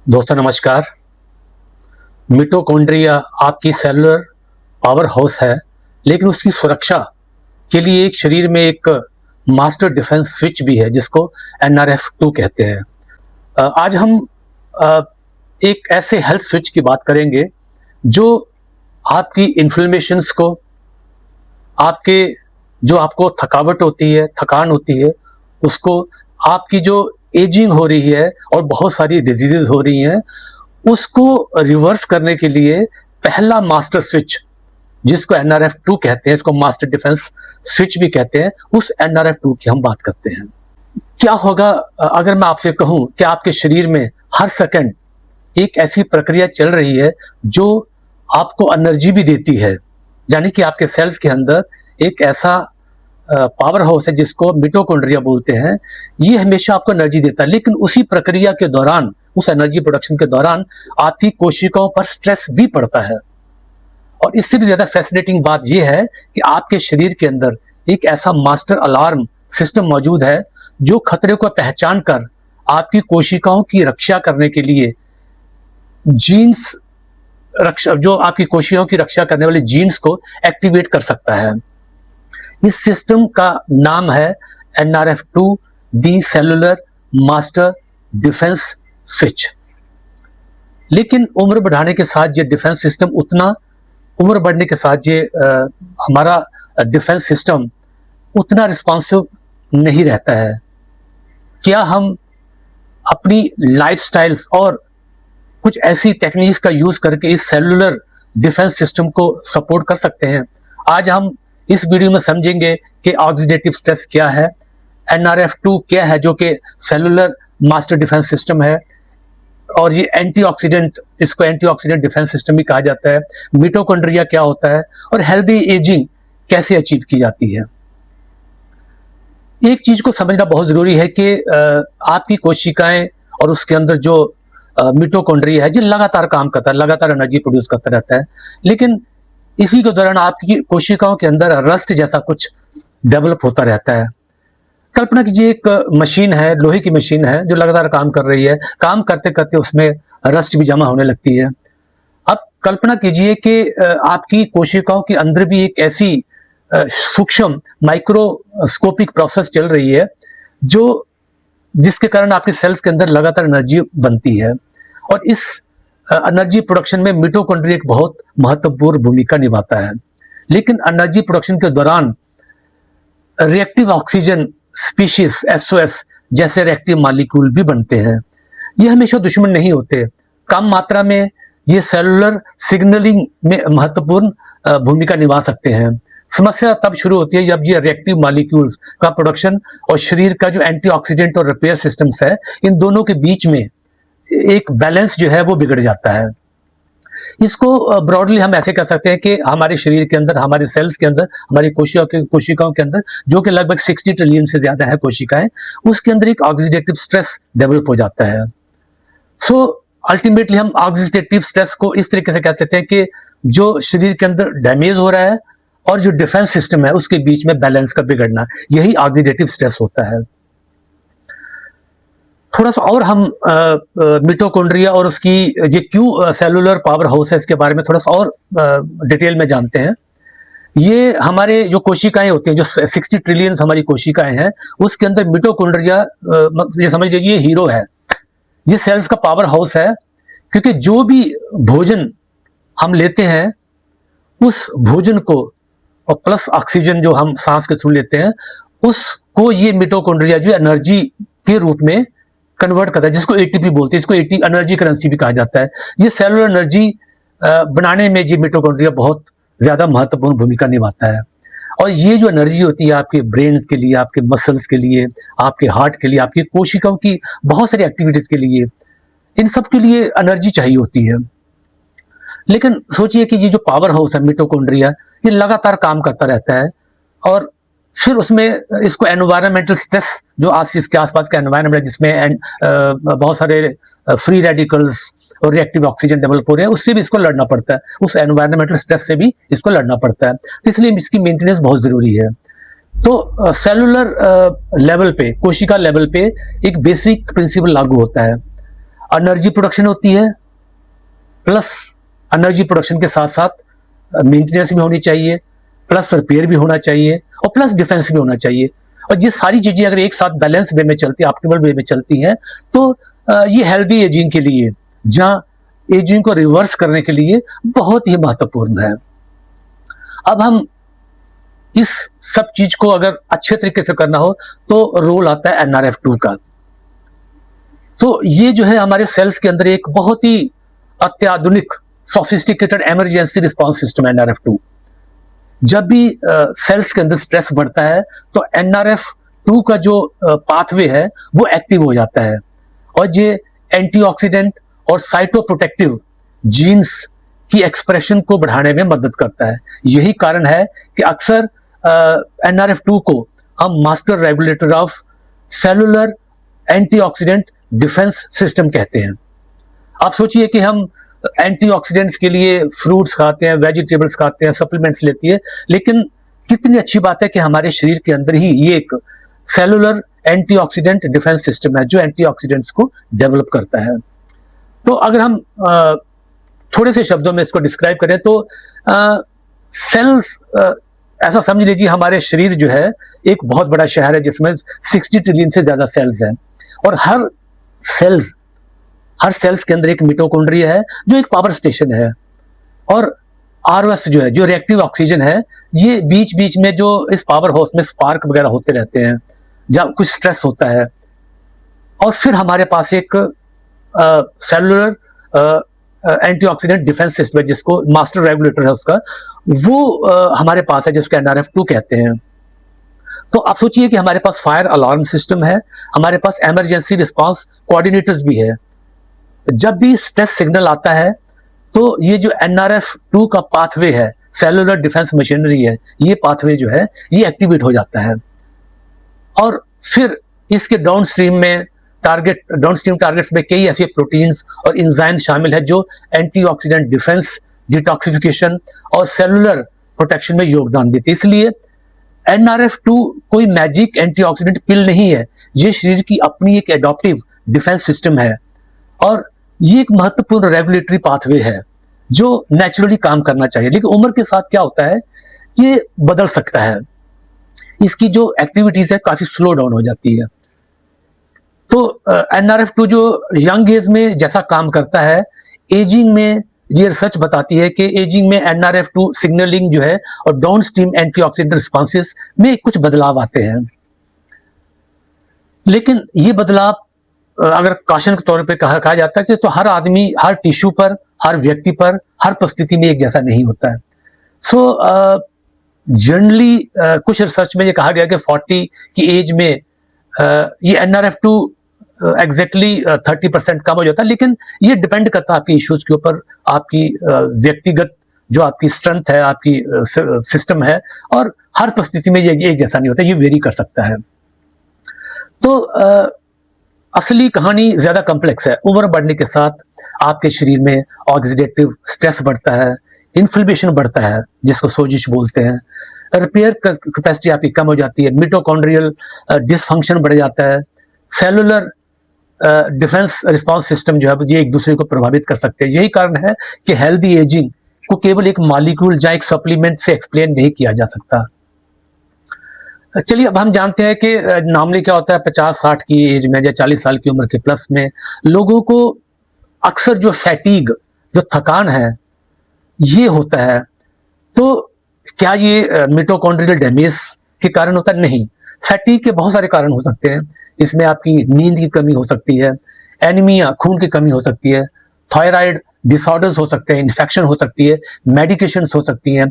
दोस्तों नमस्कार। मिटोकॉन्ड्रिया आपकी सेलुलर पावर हाउस है, लेकिन उसकी सुरक्षा के लिए एक शरीर में एक मास्टर डिफेंस स्विच भी है जिसको NRF2 कहते हैं। आज हम अ, एक ऐसे हेल्थ स्विच की बात करेंगे जो आपकी इन्फ्लेमेशंस को, आपके जो आपको थकावट होती है, थकान होती है, उसको, आपकी जो एजिंग हो रही है और बहुत सारी डिजीजेज हो रही हैं, उसको रिवर्स करने के लिए पहला मास्टर स्विच जिसको NRF2 कहते हैं, इसको मास्टर डिफेंस स्विच भी कहते हैं, उस NRF2 की हम बात करते हैं। क्या होगा अगर मैं आपसे कहूं कि आपके शरीर में हर सेकंड एक ऐसी प्रक्रिया चल रही है जो आपको एनर्जी भी देती है, यानी कि आपके सेल्स के अंदर एक ऐसा पावर हाउस है जिसको मिटोकॉन्ड्रिया बोलते हैं। ये हमेशा आपको एनर्जी देता है, लेकिन उसी प्रक्रिया के दौरान, उस एनर्जी प्रोडक्शन के दौरान आपकी कोशिकाओं पर स्ट्रेस भी पड़ता है। और इससे भी ज्यादा फैसिनेटिंग बात यह है कि आपके शरीर के अंदर एक ऐसा मास्टर अलार्म सिस्टम मौजूद है जो खतरे को पहचान कर आपकी कोशिकाओं की रक्षा करने के लिए जीन्स रक्षा, जो आपकी कोशिकाओं की रक्षा करने वाले जीन्स को एक्टिवेट कर सकता है। इस सिस्टम का नाम है NRF2 दी सेलुलर मास्टर डिफेंस स्विच। लेकिन उम्र बढ़ाने के साथ ये डिफेंस सिस्टम उम्र बढ़ने के साथ ये हमारा डिफेंस सिस्टम उतना रिस्पॉन्सिव नहीं रहता है। क्या हम अपनी लाइफस्टाइल्स और कुछ ऐसी टेक्निक्स का यूज करके इस सेलुलर डिफेंस सिस्टम को सपोर्ट कर सकते हैं? आज हम इस वीडियो में समझेंगे कि ऑक्सीडेटिव स्ट्रेस क्या है, NRF2 क्या है जो कि सेलुलर मास्टर डिफेंस सिस्टम है, और ये एंटीऑक्सीडेंट, इसको एंटीऑक्सीडेंट डिफेंस सिस्टम भी कहा जाता है, मिटोकॉन्ड्रिया क्या होता है और हेल्दी एजिंग कैसे अचीव की जाती है। एक चीज को समझना बहुत जरूरी है कि आपकी कोशिकाएं और उसके अंदर जो मिटोकॉन्ड्रिया है जो लगातार काम करता है, लगातार एनर्जी प्रोड्यूस करता रहता है, लेकिन इसी के दौरान आपकी कोशिकाओं के अंदर रस्ट जैसा कुछ डेवलप होता रहता है। कल्पना कीजिए एक मशीन है, लोहे की मशीन है जो लगातार काम कर रही है, काम करते करते उसमें रस्ट भी जमा होने लगती है। अब कल्पना कीजिए कि आपकी कोशिकाओं के अंदर भी एक ऐसी सूक्ष्म माइक्रोस्कोपिक प्रोसेस चल रही है जो जिसके कारण आपके सेल्स के अंदर लगातार एनर्जी बनती है, और इस एनर्जी प्रोडक्शन में मिटोकॉन्ड्रिया एक बहुत महत्वपूर्ण भूमिका निभाता है। लेकिन एनर्जी प्रोडक्शन के दौरान रिएक्टिव ऑक्सीजन स्पीशीज SOS जैसे रिएक्टिव मॉलिक्यूल भी बनते हैं। ये हमेशा दुश्मन नहीं होते, कम मात्रा में ये सेलुलर सिग्नलिंग में महत्वपूर्ण भूमिका निभा सकते हैं। समस्या तब शुरू होती है जब ये रिएक्टिव मॉलिक्यूल्स का प्रोडक्शन और शरीर का जो एंटीऑक्सीडेंट और रिपेयर सिस्टम्स है, इन दोनों के बीच में एक बैलेंस जो है वो बिगड़ जाता है। इसको ब्रॉडली हम ऐसे कह सकते हैं कि हमारे शरीर के अंदर, हमारे सेल्स के अंदर, हमारी कोशिकाओं के अंदर जो कि लगभग 60 ट्रिलियन से ज्यादा है कोशिकाएं, उसके अंदर एक ऑक्सीडेटिव स्ट्रेस डेवलप हो जाता है। सो अल्टीमेटली हम ऑक्सीडेटिव स्ट्रेस को इस तरीके से कह सकते हैं कि जो शरीर के अंदर डैमेज हो रहा है और जो डिफेंस सिस्टम है उसके बीच में बैलेंस का बिगड़ना, यही ऑक्सीडेटिव स्ट्रेस होता है। थोड़ा सा और हम मिटोकॉन्ड्रिया और उसकी ये क्यों सेलुलर पावर हाउस है इसके बारे में थोड़ा सा और डिटेल में जानते हैं। ये हमारे जो कोशिकाएं होती हैं, जो 60 ट्रिलियन हमारी कोशिकाएं हैं, उसके अंदर मिटोकॉन्ड्रिया ये समझ लीजिए हीरो है, ये सेल्स का पावर हाउस है, क्योंकि जो भी भोजन हम लेते हैं उस भोजन को और प्लस ऑक्सीजन जो हम सांस के थ्रू लेते हैं उसको ये मिटोकॉन्ड्रिया जो एनर्जी के रूप में कन्वर्ट करता है, जिसको ATP बोलते हैं, इसको एनर्जी करेंसी भी कहा जाता है। ये सेलुलर एनर्जी बनाने में ये मिटोकॉन्ड्रिया बहुत ज्यादा महत्वपूर्ण भूमिका निभाता है। और ये जो एनर्जी होती है आपके ब्रेन के लिए, आपके मसल्स के लिए, आपके हार्ट के लिए, आपकी कोशिकाओं की बहुत सारी एक्टिविटीज के लिए, इन सब के लिए एनर्जी चाहिए होती है। लेकिन सोचिए कि ये जो पावर हाउस है मिटोकॉन्ड्रिया, ये लगातार काम करता रहता है, और फिर उसमें इसको एनवायरमेंटल स्ट्रेस, जो आज इसके आसपास का एनवायरमेंट है जिसमें बहुत सारे फ्री रेडिकल्स और रिएक्टिव ऑक्सीजन डेवलप हो रहे हैं, उससे भी इसको लड़ना पड़ता है, उस एनवायरमेंटल स्ट्रेस से भी इसको लड़ना पड़ता है। इसलिए इसकी मेंटेनेंस बहुत जरूरी है। तो सेलुलर लेवल पे, कोशिका लेवल पे एक बेसिक प्रिंसिपल लागू होता है। एनर्जी प्रोडक्शन होती है, प्लस एनर्जी प्रोडक्शन के साथ साथ मेंटेनेंस भी होनी चाहिए, प्लस रिपेयर भी होना चाहिए और प्लस डिफेंस भी होना चाहिए। और ये सारी चीजें अगर एक साथ बैलेंस वे में चलती है, ऑप्टिमल वे में चलती हैं, तो ये हेल्दी एजिंग के लिए, जहां एजिंग को रिवर्स करने के लिए बहुत ही महत्वपूर्ण है। अब हम इस सब चीज को अगर अच्छे तरीके से करना हो तो रोल आता है NRF2 का। तो ये जो है हमारे सेल्स के अंदर एक बहुत ही अत्याधुनिक सोफिस्टिकेटेड इमरजेंसी रिस्पांस सिस्टम है NRF2। जब भी सेल्स के अंदर स्ट्रेस बढ़ता है तो NRF2 का जो पाथवे है वो एक्टिव हो जाता है और ये एंटीऑक्सीडेंट और साइटोप्रोटेक्टिव जीन्स की एक्सप्रेशन को बढ़ाने में मदद करता है। यही कारण है कि अक्सर NRF2 को हम master regulator of cellular antioxidant defence system कहते हैं। आप सोचिए कि हम एंटीऑक्सीडेंट्स के लिए फ्रूट्स खाते हैं, वेजिटेबल्स खाते हैं, सप्लीमेंट्स लेती है, लेकिन कितनी अच्छी बात है कि हमारे शरीर के अंदर ही ये एक सेलुलर एंटीऑक्सीडेंट डिफेंस सिस्टम है जो एंटीऑक्सीडेंट्स को डेवलप करता है। तो अगर हम थोड़े से शब्दों में इसको डिस्क्राइब करें तो सेल्स, ऐसा समझ लीजिए हमारे शरीर जो है एक बहुत बड़ा शहर है जिसमें 60 ट्रिलियन से ज्यादा सेल्स हैं और हर सेल्स के अंदर एक मिटोकॉन्ड्रिया है जो एक पावर स्टेशन है, और ROS जो है, जो रिएक्टिव ऑक्सीजन है, ये बीच बीच में जो इस पावर हाउस में स्पार्क वगैरह होते रहते हैं जब कुछ स्ट्रेस होता है। और फिर हमारे पास एक सेलुलर एंटीऑक्सीडेंट डिफेंस सिस्टम है जिसको मास्टर रेगुलेटर है उसका, वो हमारे पास है जिसको NRF2 कहते हैं। तो आप सोचिए कि हमारे पास फायर अलार्म सिस्टम है, हमारे पास इमरजेंसी रिस्पांस कोऑर्डिनेटर्स भी है। जब भी स्ट्रेस सिग्नल आता है तो ये जो NRF2 का पाथवे है, सेलुलर डिफेंस मशीनरी है, ये पाथवे जो है ये एक्टिवेट हो जाता है और फिर इसके डाउनस्ट्रीम टारगेट्स में कई ऐसे प्रोटीन्स और एंजाइम शामिल है जो एंटीऑक्सीडेंट डिफेंस, डिटॉक्सिफिकेशन और सेलुलर प्रोटेक्शन में योगदान देते हैं। इसलिए NRF2 कोई मैजिक एंटीऑक्सीडेंट पिल नहीं है, ये शरीर की अपनी एक एडॉप्टिव डिफेंस सिस्टम है और ये एक महत्वपूर्ण रेगुलेटरी पाथवे है जो नेचुरली काम करना चाहिए। लेकिन उम्र के साथ क्या होता है, ये बदल सकता है, इसकी जो एक्टिविटीज है काफी स्लो डाउन हो जाती है। तो NRF2 जो यंग एज में जैसा काम करता है, एजिंग में ये रिसर्च बताती है कि एजिंग में NRF2 सिग्नलिंग जो है और डाउनस्ट्रीम एंटीऑक्सीडेंट रिस्पॉन्सेस में कुछ बदलाव आते हैं। लेकिन ये बदलाव अगर काशन के तौर पे कहा जाता है तो हर आदमी, हर टिश्यू पर, हर व्यक्ति पर, हर परिस्थिति में एक जैसा नहीं होता है। सो जनरली कुछ रिसर्च में ये कहा गया कि 40 की एज में ये NRF2 एग्जैक्टली 30% कम हो जाता है, लेकिन ये डिपेंड करता है आपकी इश्यूज के ऊपर, आपकी व्यक्तिगत जो आपकी स्ट्रेंथ है, आपकी सिस्टम है, और हर परिस्थिति में ये एक जैसा नहीं होता, ये वेरी कर सकता है। तो असली कहानी ज्यादा कॉम्प्लेक्स है। उम्र बढ़ने के साथ आपके शरीर में ऑक्सीडेटिव स्ट्रेस बढ़ता है, इन्फ्लेमेशन बढ़ता है जिसको सोजिश बोलते हैं, रिपेयर कैपेसिटी आपकी कम हो जाती है, मिटोकॉन्ड्रियल डिसफंक्शन बढ़ जाता है, सेलुलर डिफेंस रिस्पांस सिस्टम जो है ये एक दूसरे को प्रभावित कर सकते हैं। यही कारण है कि हेल्दी एजिंग को केवल एक मॉलिक्यूल या एक सप्लीमेंट से एक्सप्लेन नहीं किया जा सकता। चलिए अब हम जानते हैं कि नॉर्मली क्या होता है 50-60 की एज में या 40 साल की उम्र के प्लस में लोगों को अक्सर जो फैटीग, जो थकान है, ये होता है। तो क्या ये मिटोकॉन्ड्रियल डैमेज के कारण होता है? नहीं, फैटीग के बहुत सारे कारण हो सकते हैं। इसमें आपकी नींद की कमी हो सकती है, एनीमिया, खून की कमी हो सकती है, थायराइड डिसऑर्डर्स हो सकते हैं, इन्फेक्शन हो सकती है, मेडिकेशंस हो सकती हैं,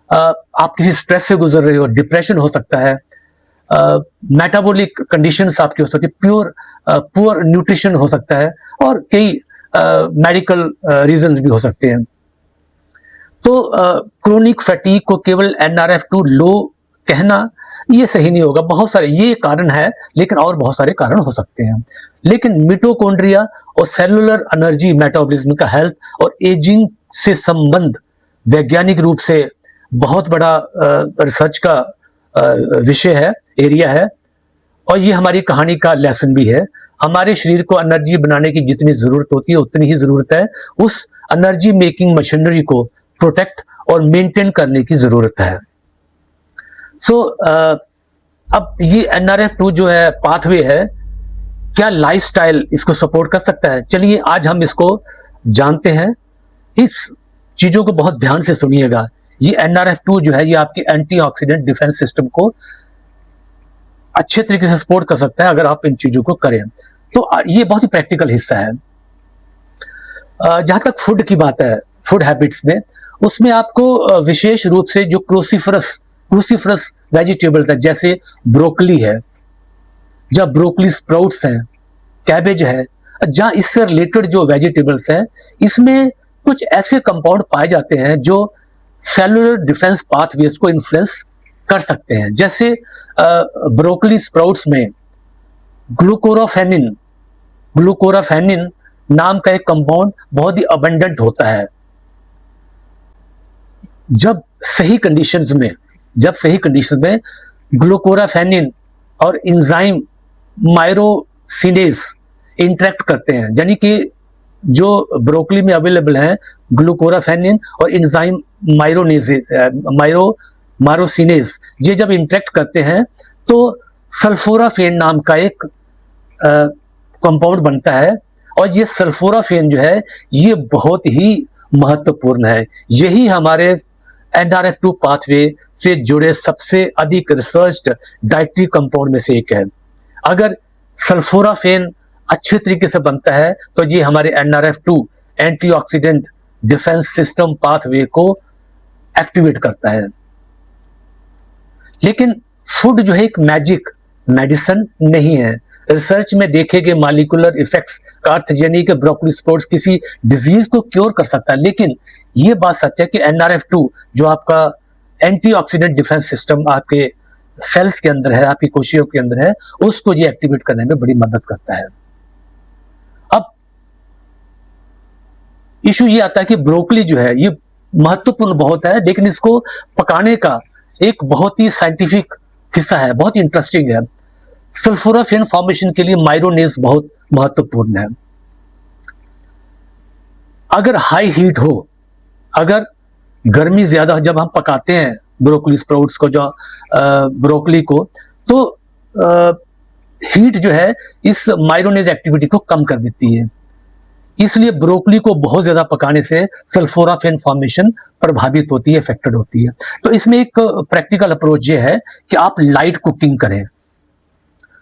आप किसी स्ट्रेस से गुजर रहे हो, डिप्रेशन हो सकता है, मेटाबॉलिक कंडीशंस आपकी हो सकती है, पुअर न्यूट्रिशन हो सकता है, और कई मेडिकल रीजंस भी हो सकते हैं। तो क्रोनिक फैटीग को केवल NRF2 लो कहना ये सही नहीं होगा। बहुत सारे ये कारण है, लेकिन और बहुत सारे कारण हो सकते हैं। लेकिन मिटोकॉन्ड्रिया और सेलुलर एनर्जी मेटाबॉलिज्म का हेल्थ और एजिंग से संबंध वैज्ञानिक रूप से बहुत बड़ा रिसर्च का विषय है, एरिया है, और ये हमारी कहानी का लेसन भी है। हमारे शरीर को एनर्जी बनाने की जितनी जरूरत होती है उतनी ही जरूरत है उस एनर्जी मेकिंग मशीनरी को प्रोटेक्ट और मेंटेन करने की जरूरत है। सो अब ये NRF2 जो है पाथवे है, क्या लाइफस्टाइल इसको सपोर्ट कर सकता है? चलिए आज हम इसको जानते हैं। इस चीजों को बहुत ध्यान से सुनिएगा। ये NRF2 जो है ये आपके एंटीऑक्सीडेंट डिफेंस सिस्टम को अच्छे तरीके से सपोर्ट कर सकता है अगर आप इन चीजों को करें। तो ये बहुत ही प्रैक्टिकल हिस्सा है। जहां तक फूड की बात है, फूड हैबिट्स में, उसमें आपको विशेष रूप से जो क्रूसीफरस वेजिटेबल्स है, जैसे ब्रोकली है, जहाँ ब्रोकली स्प्राउट्स हैं, कैबेज है, जहाँ इससे रिलेटेड जो वेजिटेबल्स हैं, इसमें कुछ ऐसे कंपाउंड पाए जाते हैं जो सेलुलर डिफेंस पाथवेज को इन्फ्लुएंस कर सकते हैं। जैसे ब्रोकली स्प्राउट्स में ग्लूकोराफेनिन नाम का एक कंपाउंड बहुत ही अबंडेंट होता है। जब सही कंडीशंस में ग्लूकोराफेनिन और एंजाइम मायरोसिनेज इंटरेक्ट करते हैं, यानी कि जो ब्रोकली में अवेलेबल है ग्लूकोराफेनिन और एंजाइम मायरोसिनेज, ये जब इंटरेक्ट करते हैं तो सल्फोराफेन नाम का एक कंपाउंड बनता है। और ये सल्फोराफेन जो है ये बहुत ही महत्वपूर्ण है। यही हमारे NRF2 पाथवे से जुड़े सबसे अधिक रिसर्च्ड डाइटरी कंपाउंड में से एक है। अगर सल्फोराफेन अच्छे तरीके से बनता है तो ये हमारे NRF2 antioxidant defence system pathway को एक्टिवेट करता है। लेकिन फूड जो है एक मैजिक मेडिसिन नहीं है। रिसर्च में देखे गए मॉलिक्यूलर इफेक्ट्स का अर्थ ये नहीं कि ब्रोकली स्प्राउट्स किसी डिजीज को क्योर कर सकता है, लेकिन ये बात सच है कि NRF2 जो आपका एंटीऑक्सीडेंट डिफेंस सिस्टम आपके सेल्स के अंदर है, आपकी कोशिकाओं के अंदर है, उसको ये एक्टिवेट करने में बड़ी मदद करता है। अब इशू ये आता है कि ब्रोकली जो है ये महत्वपूर्ण बहुत है, लेकिन इसको पकाने का एक बहुत ही साइंटिफिक हिस्सा है, बहुत ही इंटरेस्टिंग है। सल्फोराफेन फॉर्मेशन के लिए मायरोनेज बहुत महत्वपूर्ण है। अगर हाई हीट हो, अगर गर्मी ज्यादा, जब हम पकाते हैं ब्रोकली स्प्राउट्स को, जो ब्रोकली को, तो हीट जो है इस मायरोनेज एक्टिविटी को कम कर देती है। इसलिए ब्रोकली को बहुत ज्यादा पकाने से सल्फोराफेन फॉर्मेशन प्रभावित होती है, अफेक्टेड होती है। तो इसमें एक प्रैक्टिकल अप्रोच ये है कि आप लाइट कुकिंग करें,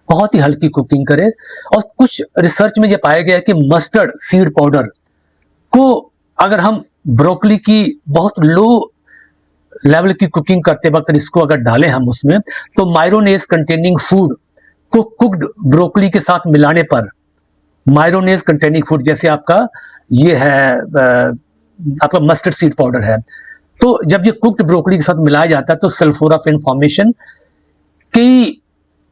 बहुत ही हल्की कुकिंग करें। और कुछ रिसर्च में यह पाया गया है कि मस्टर्ड सीड पाउडर को अगर हम ब्रोकली की बहुत लो लेवल की कुकिंग करते वक्त इसको अगर डालें हम उसमें, तो मायरोनेज कंटेनिंग फूड को कुक्ड ब्रोकली के साथ मिलाने पर, मायरोनेज कंटेनिंग फूड जैसे आपका ये है आपका मस्टर्ड सीड पाउडर है, तो जब ये कुक्ड ब्रोकली के साथ मिलाया जाता है तो सल्फोराफेन फॉर्मेशन कई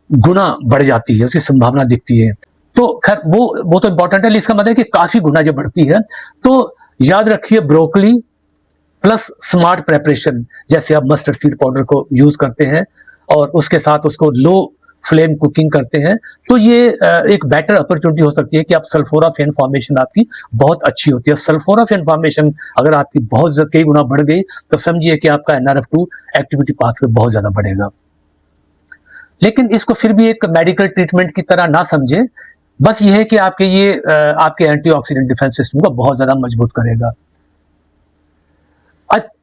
गुना बढ़ जाती है, उसकी संभावना दिखती है। तो खैर वो तो इंपॉर्टेंट है, इसका मतलब है कि काफी गुना जब बढ़ती है। तो याद रखिए ब्रोकली प्लस स्मार्ट प्रेपरेशन, जैसे आप मस्टर्ड सीड पाउडर को यूज करते हैं और उसके साथ उसको लो फ्लेम कुकिंग करते हैं, तो ये एक बेटर अपॉर्चुनिटी हो सकती है कि आप सल्फोराफेन फॉर्मेशन आपकी बहुत अच्छी होती है। सल्फोराफेन फॉर्मेशन अगर आपकी बहुत कई गुना बढ़ गई तो समझिए कि आपका NRF2 एक्टिविटी पाथवे बहुत ज्यादा बढ़ेगा। लेकिन इसको फिर भी एक मेडिकल ट्रीटमेंट की तरह ना समझे, बस ये है कि आपके एंटीऑक्सीडेंट डिफेंस सिस्टम को बहुत ज्यादा मजबूत करेगा।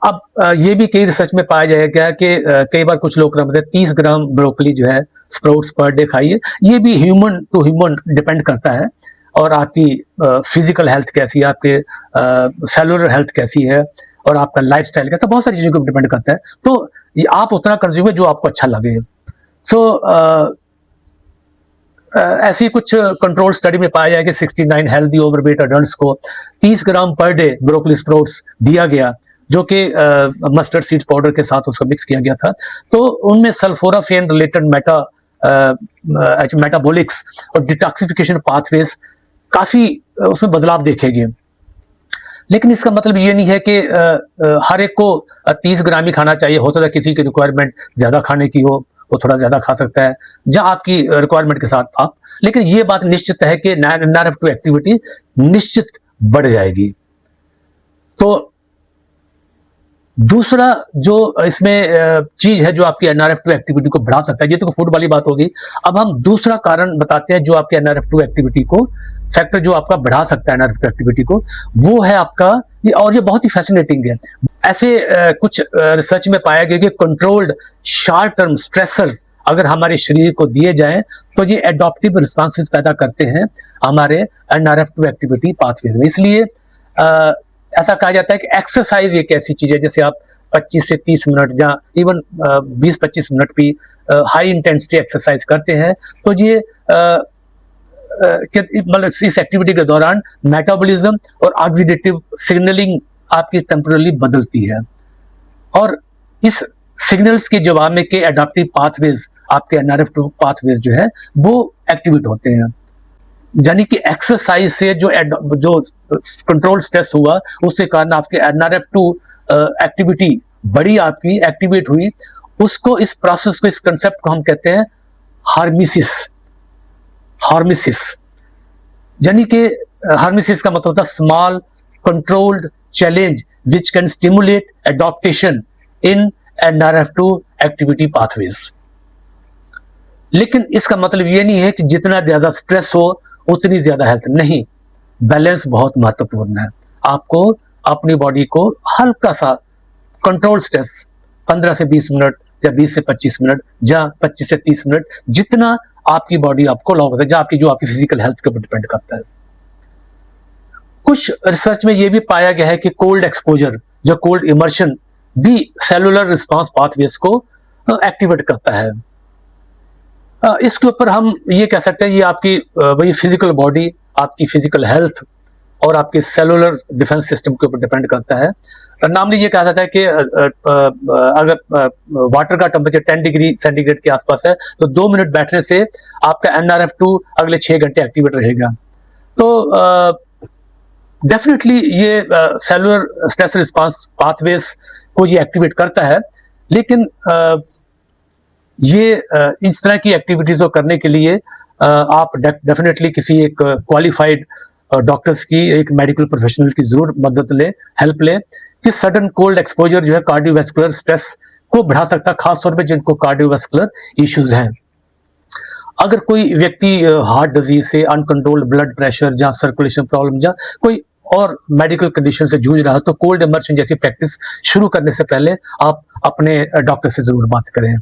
अब ये भी कई रिसर्च में पाया जाएगा कि कई बार कुछ लोग मतलब 30 ग्राम ब्रोकली जो है स्प्राउट्स पर डे खाइए। ये भी ह्यूमन टू ह्यूमन डिपेंड करता है, और आपकी फिजिकल हेल्थ कैसी है, आपके सेलुलर हेल्थ कैसी है, और आपका लाइफस्टाइल कैसा, बहुत सारी चीजों को डिपेंड करता है। तो ये आप उतना कंज्यूम जो आपको अच्छा लगे। ऐसी कुछ कंट्रोल स्टडी में पाया जाए कि 69 हेल्दी ओवरवेट अडल्ट्स को 30 ग्राम पर डे ब्रोकली स्प्राउट्स दिया गया, जो कि मस्टर्ड सीड्स पाउडर के साथ उसको मिक्स किया गया था। तो उनमें सल्फोराफेन रिलेटेड मेटाबॉलिक्स और डिटॉक्सिफिकेशन पाथवेज काफी उसमें बदलाव देखे गए। लेकिन इसका मतलब ये नहीं है कि हर एक को 30 ग्राम ही खाना चाहिए। हो सकता है किसी की रिक्वायरमेंट ज्यादा खाने की हो, वो थोड़ा ज़्यादा खा सकता है, जहाँ आपकी रिक्वायरमेंट के साथ आप, लेकिन ये बात निश्चित है कि एनआरएफ2 एक्टिविटी निश्चित बढ़ जाएगी। तो दूसरा जो इसमें चीज है जो आपकी एनआरएफ2 एक्टिविटी को बढ़ा सकता है, ये तो फूड वाली बात होगी। अब हम दूसरा कारण बताते हैं जो आपकी एनआरएफ2 एक्टिविटी को, फैक्टर जो आपका बढ़ा सकता है एनआरएफ2 एक्टिविटी को, वो है आपका और ये बहुत ही फैसिनेटिंग है। ऐसे कुछ रिसर्च में पाया गया कि कंट्रोल्ड शॉर्ट टर्म स्ट्रेसर्स अगर हमारे शरीर को दिए जाएं तो ये एडॉप्टिव रिस्पॉन्सेज पैदा करते हैं हमारे एनआरएफ2 एक्टिविटी पाथवेज में। इसलिए ऐसा कहा जाता है कि एक्सरसाइज एक ऐसी चीज है, जैसे आप 25 से 30 मिनट या इवन 20-25 मिनट भी हाई इंटेंसिटी एक्सरसाइज करते हैं तो ये मतलब इस एक्टिविटी के दौरान मेटाबॉलिज्म और ऑक्सीडेटिव सिग्नलिंग आपकी टेम्परली बदलती है और इस सिग्नल्स के जवाब में के एडाप्टिव पाथवेज, आपके एनआरएफ2 पाथवेज जो है वो एक्टिवेट होते हैं। यानी कि एक्सरसाइज से जो कंट्रोल स्ट्रेस हुआ उसके कारण आपके एनआरएफ2 एक्टिविटी बड़ी, आपकी एक्टिवेट हुई, उसको इस प्रोसेस को, इस कंसेप्ट को हम कहते हैं हार्मिसिस। यानी कि हार्मिसिस का मतलब होता है small controlled challenge which can stimulate adaptation in NRF two activity pathways. लेकिन इसका मतलब ये नहीं है कि जितना ज्यादा स्ट्रेस हो उतनी ज्यादा हेल्थ नहीं। बैलेंस बहुत महत्वपूर्ण है। आपको अपनी बॉडी को हल्का सा कंट्रोल स्ट्रेस 15 से 20 मिनट या 20 से 25 मिनट या 25 से 30 मिनट, जितना आपकी बॉडी आपको अलाउ करता है, जो आपकी फिजिकल हेल्थ के ऊपर डिपेंड करता है। कुछ रिसर्च में यह भी पाया गया है कि कोल्ड एक्सपोजर, जो कोल्ड इमर्शन भी सेलुलर रिस्पांस पाथवेज को एक्टिवेट करता है। इसके ऊपर हम ये कह सकते हैं ये आपकी वही फिजिकल बॉडी, आपकी फिजिकल हेल्थ और आपके सेलुलर डिफेंस सिस्टम के ऊपर डिपेंड करता है। नामली ये कहा जाता है कि अगर वाटर का टेम्परेचर 10 डिग्री सेंटीग्रेड के आसपास है तो 2 मिनट बैठने से आपका एनआरएफ2 अगले 6 घंटे एक्टिवेट रहेगा। तो डेफिनेटली ये सेलुलर स्ट्रेस रिस्पांस पाथवेज को ये एक्टिवेट करता है। लेकिन ये इस तरह की एक्टिविटीज को करने के लिए आप डेफिनेटली किसी एक क्वालिफाइड डॉक्टर्स की, एक मेडिकल प्रोफेशनल की जरूर मदद ले, हेल्प ले, कि सडन कोल्ड एक्सपोजर जो है कार्डियोवैस्कुलर स्ट्रेस को बढ़ा सकता है, खासतौर पे जिनको कार्डियोवैस्कुलर इश्यूज हैं। अगर कोई व्यक्ति हार्ट डिजीज से, अनकंट्रोल्ड ब्लड प्रेशर या सर्कुलेशन प्रॉब्लम या कोई और मेडिकल कंडीशन से जूझ रहा है तो कोल्ड इमर्शन जैसी प्रैक्टिस शुरू करने से पहले आप अपने डॉक्टर से जरूर बात करें।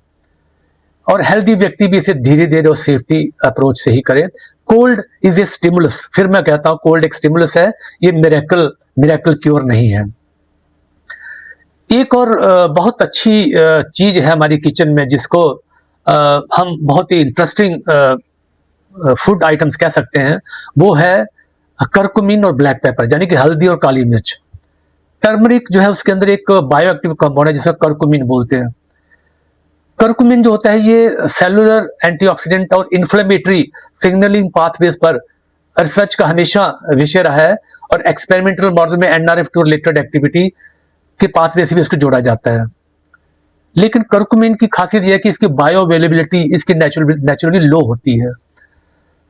और हेल्दी व्यक्ति भी इसे धीरे धीरे और सेफ्टी अप्रोच से ही करें। कोल्ड इज ए स्टिमुलस, फिर मैं कहता हूं कोल्ड एक स्टिमुलस है, ये मिरेकल क्योर नहीं है। एक और बहुत अच्छी चीज है हमारी किचन में जिसको हम बहुत ही इंटरेस्टिंग फूड आइटम्स कह सकते हैं, वो है करकुमिन और ब्लैक पेपर, यानी कि हल्दी और काली मिर्च। टर्मरिक जो है उसके अंदर एक बायोएक्टिव कंपाउंड है जिसे करकुमिन बोलते हैं। करकुमिन जो होता है ये सेलुलर एंटीऑक्सीडेंट और इन्फ्लेमेटरी सिग्नलिंग पाथवेज पर रिसर्च का हमेशा विषय रहा है और एक्सपेरिमेंटल मॉडल में एनआरएफ2 रिलेटेड एक्टिविटी के पाथवे से भी इसको जोड़ा जाता है। लेकिन करकुमिन की खासियत यह है कि इसकी बायो अवेलेबिलिटी इसकी नेचुरली लो होती है।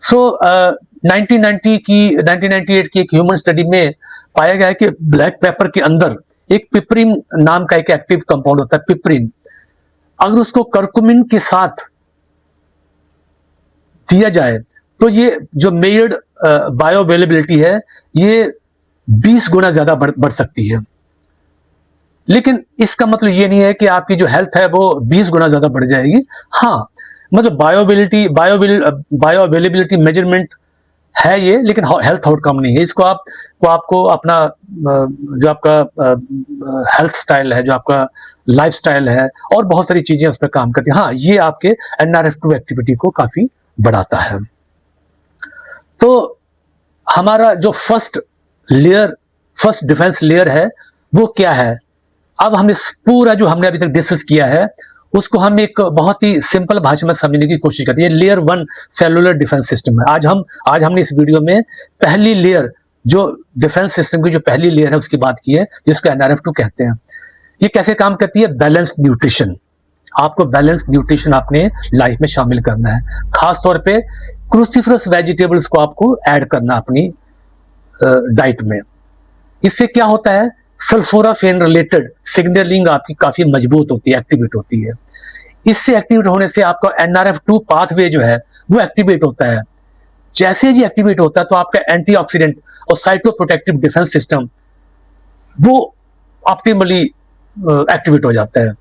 1998 की एक ह्यूमन स्टडी में पाया गया है कि ब्लैक पेपर के अंदर एक पिपरिन नाम का एक एक्टिव कंपाउंड होता है, पिपरिन। अगर उसको करकुमिन के साथ दिया जाए तो ये जो मेजर्ड बायो अवेलेबिलिटी है ये 20 गुना ज्यादा बढ़ सकती है। लेकिन इसका मतलब ये नहीं है कि आपकी जो हेल्थ है वो 20 गुना ज्यादा बढ़ जाएगी। हाँ, मतलब बायो अवेलेबिलिटी मेजरमेंट है ये, लेकिन हेल्थ आउटकम नहीं है। इसको आपको अपना जो आपका हेल्थ स्टाइल है, जो आपका लाइफ स्टाइल है और बहुत सारी चीजें उस पर काम करती हैं। हाँ, ये आपके एनआरएफ2 एक्टिविटी को काफी बढ़ाता है। तो हमारा जो फर्स्ट डिफेंस लेयर है वो क्या है? अब हम इस पूरा जो हमने अभी तक डिस्कस किया है उसको हम एक बहुत ही सिंपल भाषा में समझने की कोशिश करते हैं। लेयर 1 सेलुलर डिफेंस सिस्टम है। आज हमने इस वीडियो में पहली लेयर, जो डिफेंस सिस्टम की जो पहली लेयर है उसकी बात की है, जिसको एनआरएफ2 कहते हैं। ये कैसे काम करती है? Balanced nutrition. आपको बैलेंस न्यूट्रिशन अपने लाइफ में शामिल करना है। खास तौर पे क्रूसीफरस वेजिटेबल्स को आपको ऐड करना अपनी डाइट में। इससे क्या होता है, सल्फोराफेन रिलेटेड सिग्नलिंग आपकी काफी मजबूत होती है, एक्टिवेट होती है। इससे एक्टिवेट होने से आपका NRF2 पाथवे जो है वो एक्टिवेट होता है। जैसे ही एक्टिवेट होता है तो आपका एंटीऑक्सीडेंट और साइटोप्रोटेक्टिव डिफेंस सिस्टम वो ऑप्टिमली एक्टिवेट हो जाता है,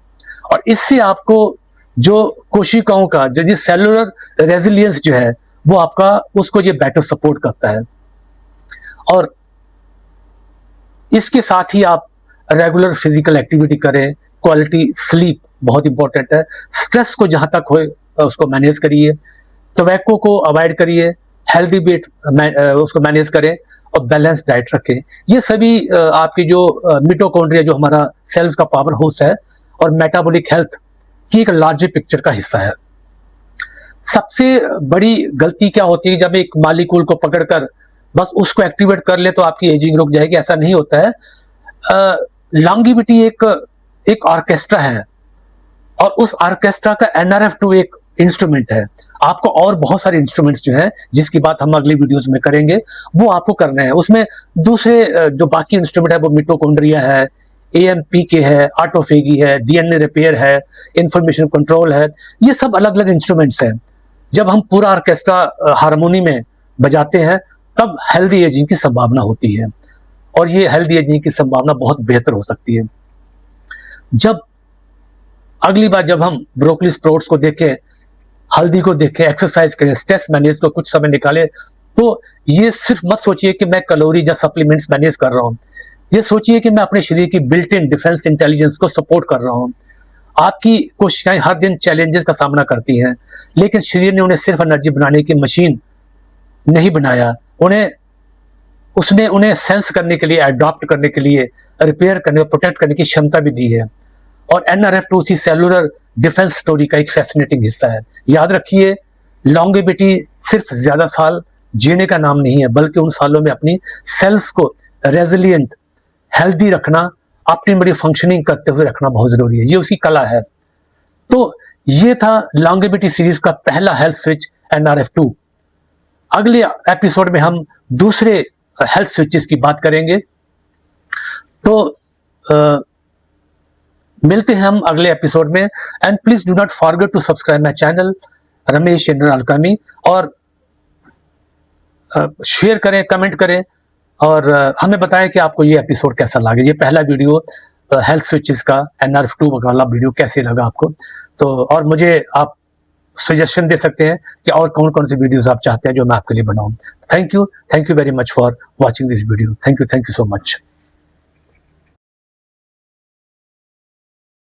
और इससे आपको जो कोशिकाओं का जो सेलुलर रेजिलियंस जो है वो आपका उसको ये बेटर सपोर्ट करता है। और इसके साथ ही आप रेगुलर फिजिकल एक्टिविटी करें, क्वालिटी स्लीप बहुत इंपॉर्टेंट है। स्ट्रेस को जहां तक हो उसको मैनेज करिए, टोबैको को अवॉइड करिए, हेल्दी वेट उसको मैनेज करें और बैलेंस डाइट रखें। ये सभी आपकी जो मिटोकॉन्ड्रिया जो हमारा सेल्स का पावर हाउस है और मेटाबॉलिक हेल्थ की एक लार्जर पिक्चर का हिस्सा है। सबसे बड़ी गलती क्या होती है, जब एक मालिक्यूल को पकड़कर बस उसको एक्टिवेट कर ले तो आपकी एजिंग रुक जाएगी, ऐसा नहीं होता है। लॉन्गिविटी एक ऑर्केस्ट्रा है, और उस ऑर्केस्ट्रा का NRF2 एक इंस्ट्रूमेंट है। आपको और बहुत सारे इंस्ट्रूमेंट्स जो हैं जिसकी बात हम अगली वीडियोस में करेंगे वो आपको करने हैं। उसमें दूसरे जो बाकी इंस्ट्रूमेंट है वो मिटोकॉन्ड्रिया है, AMPK है, ऑटोफेगी है, DNA रिपेयर है, इंफॉर्मेशन कंट्रोल है। ये सब अलग अलग इंस्ट्रूमेंट्स हैं। जब हम पूरा ऑर्केस्ट्रा हारमोनी में बजाते हैं तब हेल्दी एजिंग की संभावना होती है, और ये हेल्दी एजिंग की संभावना बहुत बेहतर हो सकती है। जब अगली बार जब हम ब्रोकली स्प्राउट्स को देखें, हल्दी को देखें, एक्सरसाइज करें, स्ट्रेस मैनेज को कुछ समय निकालें, तो ये सिर्फ मत सोचिए कि मैं कैलोरी या सप्लीमेंट्स मैनेज कर रहा हूं। ये सोचिए कि मैं अपने शरीर की बिल्ट इन डिफेंस इंटेलिजेंस को सपोर्ट कर रहा हूं। आपकी कोशिकाएं हर दिन चैलेंजेस का सामना करती हैं, लेकिन शरीर ने उन्हें सिर्फ एनर्जी बनाने की मशीन नहीं बनाया, उसने उन्हें सेंस करने के लिए, अडॉप्ट करने के लिए, रिपेयर करने और प्रोटेक्ट करने की क्षमता भी दी है। और NRF2 उसी सेलुलर डिफेंस स्टोरी का एक फैसिनेटिंग हिस्सा है। याद रखिए, लॉन्गेविटी सिर्फ ज्यादा साल जीने का नाम नहीं है, बल्कि उन सालों में अपनी सेल्स को रेजिलिएंट, हेल्दी रखना, ऑप्टिमली फंक्शनिंग करते हुए रखना बहुत जरूरी है। ये उसकी कला है। तो ये था लॉन्गेविटी सीरीज का पहला हेल्थ स्विच NRF2। अगले एपिसोड में हम दूसरे हेल्थ स्विचेस की बात करेंगे। तो मिलते हैं हम अगले एपिसोड में। And please do not forget to subscribe my channel Ramesh Indra अलकामी, और शेयर करें, कमेंट करें, और हमें बताएं कि आपको ये एपिसोड कैसा लगा। ये पहला वीडियो हेल्थ स्विचेस का NRF2 वाला वीडियो कैसे लगा आपको। तो और मुझे आप सजेशन दे सकते हैं कि और कौन कौन सी वीडियोस आप चाहते हैं जो मैं आपके लिए बनाऊं। Thank you very much for watching this video. Thank you so much.